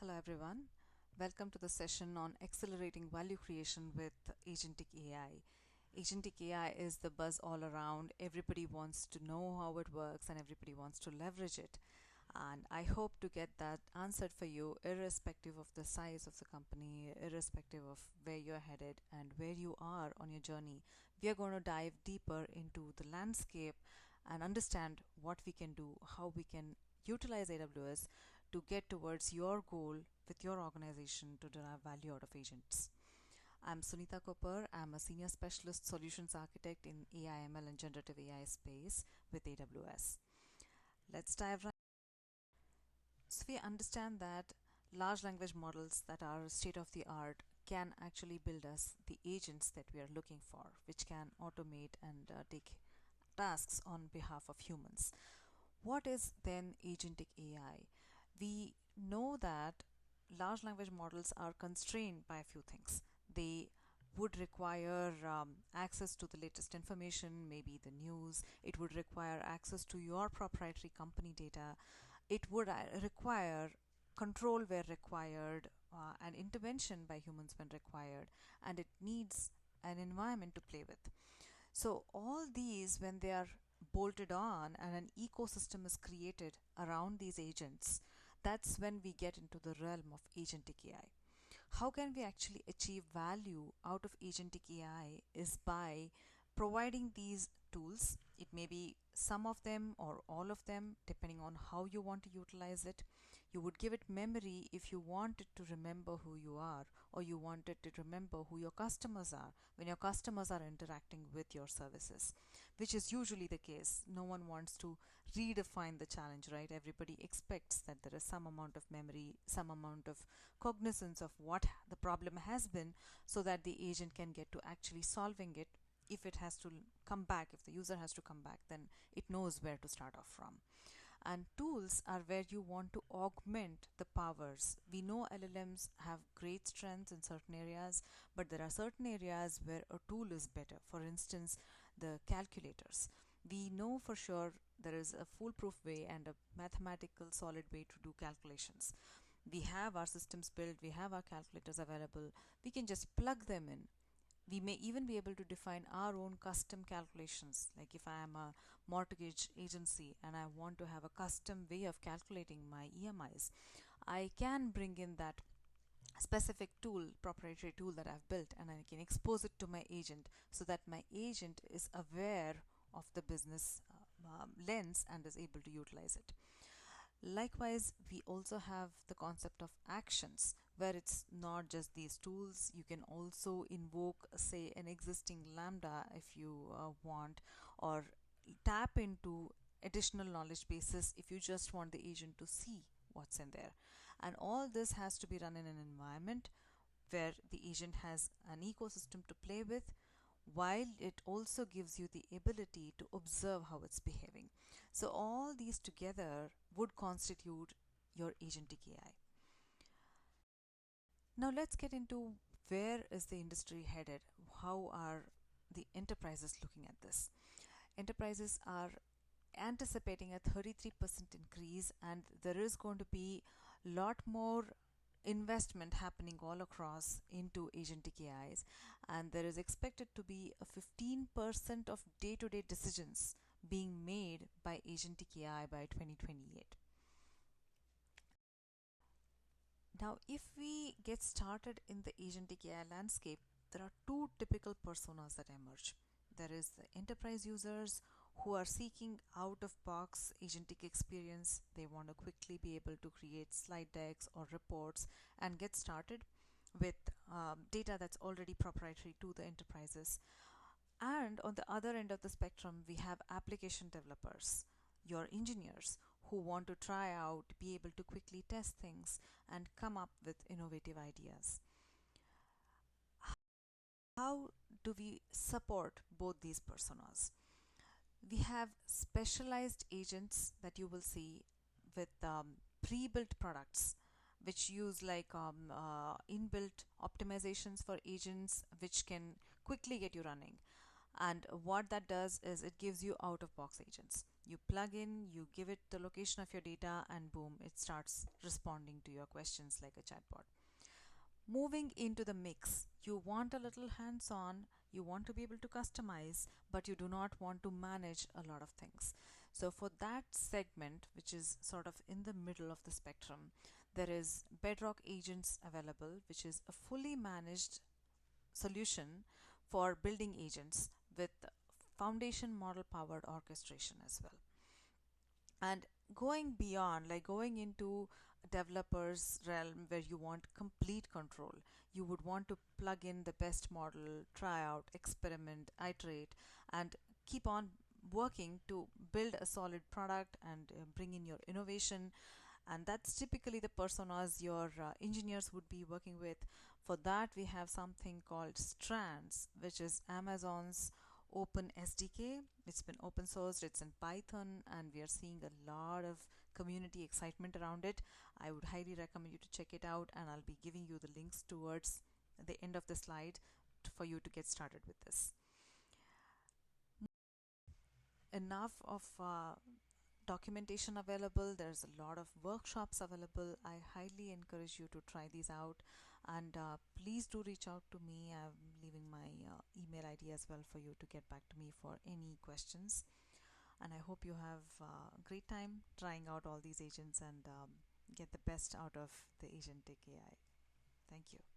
Hello everyone. Welcome to the session on accelerating value creation with Agentic AI. Agentic AI is the buzz all around. Everybody wants to know how it works and everybody wants to leverage it. And I hope to get that answered for you, irrespective of the size of the company, irrespective of where you're headed and where you are on your journey. We are going to dive deeper into the landscape and understand what we can do, how we can utilize AWS to get towards your goal with your organization to derive value out of agents. I'm Sunita Kopar. I'm a senior specialist solutions architect in AI/ML and generative AI space with AWS. Let's dive right. So we understand that large language models that are state of the art can actually build us the agents that we are looking for, which can automate and take tasks on behalf of humans. What is then agentic AI? We know that large language models are constrained by a few things. They would require access to the latest information, maybe the news. It would require access to your proprietary company data. It would require control where required, and intervention by humans when required, and it needs an environment to play with. So all these, when they are bolted on and an ecosystem is created around these agents, that's when we get into the realm of agentic AI. How can we actually achieve value out of agentic AI is by providing these tools. It may be some of them or all of them, depending on how you want to utilize it. You would give it memory if you wanted to remember who you are, or you wanted to remember who your customers are when your customers are interacting with your services, which is usually the case. No one wants to redefine the challenge, right? Everybody expects that there is some amount of memory, some amount of cognizance of what the problem has been, so that the agent can get to actually solving it. If it has to come back, if the user has to come back, then it knows where to start off from. And tools are where you want to augment the powers. We know LLMs have great strengths in certain areas, but there are certain areas where a tool is better. For instance, the calculators. We know for sure there is a foolproof way and a mathematical solid way to do calculations. We have our systems built, we have our calculators available, we can just plug them in. We may even be able to define our own custom calculations. Like if I am a mortgage agency and I want to have a custom way of calculating my EMIs, I can bring in that specific tool, proprietary tool that I've built, and I can expose it to my agent so that my agent is aware of the business lens and is able to utilize it. Likewise, we also have the concept of actions, where it's not just these tools. You can also invoke, say, an existing Lambda if you want, or tap into additional knowledge bases if you just want the agent to see what's in there. And all this has to be run in an environment where the agent has an ecosystem to play with, while it also gives you the ability to observe how it's behaving. So all these together would constitute your agentic AI. Now let's get into where is the industry headed? How are the enterprises looking at this? Enterprises are anticipating a 33% increase, and there is going to be a lot more investment happening all across into agentic AIs, and there is expected to be a 15% of day-to-day decisions being made by agentic AI by 2028. Now, if we get started in the agentic AI landscape, there are two typical personas that emerge. There is the enterprise users who are seeking out of box agentic experience. They want to quickly be able to create slide decks or reports and get started with data that's already proprietary to the enterprises. And on the other end of the spectrum, we have application developers, your engineers who want to try out, be able to quickly test things and come up with innovative ideas. How do we support both these personas? We have specialized agents that you will see with pre-built products which use like inbuilt optimizations for agents which can quickly get you running. And what that does is it gives you out of box agents. You plug in, you give it the location of your data, and boom, it starts responding to your questions like a chatbot. Moving into the mix, you want a little hands on, you want to be able to customize, but you do not want to manage a lot of things. So, for that segment, which is sort of in the middle of the spectrum, there is Bedrock Agents available, which is a fully managed solution for building agents with foundation model powered orchestration as well. And going beyond, like going into developers realm where you want complete control, you would want to plug in the best model, try out, experiment, iterate, and keep on working to build a solid product and bring in your innovation. And that's typically the personas your engineers would be working with. For that, we have something called Strands, which is Amazon's open SDK. It's been open sourced, it's in Python, and we are seeing a lot of community excitement around it. I would highly recommend you to check it out, and I'll be giving you the links towards the end of the slide for you to get started with this. Enough of documentation available. There's a lot of workshops available. I highly encourage you to try these out, and please do reach out to me. I'm leaving my email ID as well for you to get back to me for any questions. And I hope you have a great time trying out all these agents and get the best out of the Agentic AI. Thank you.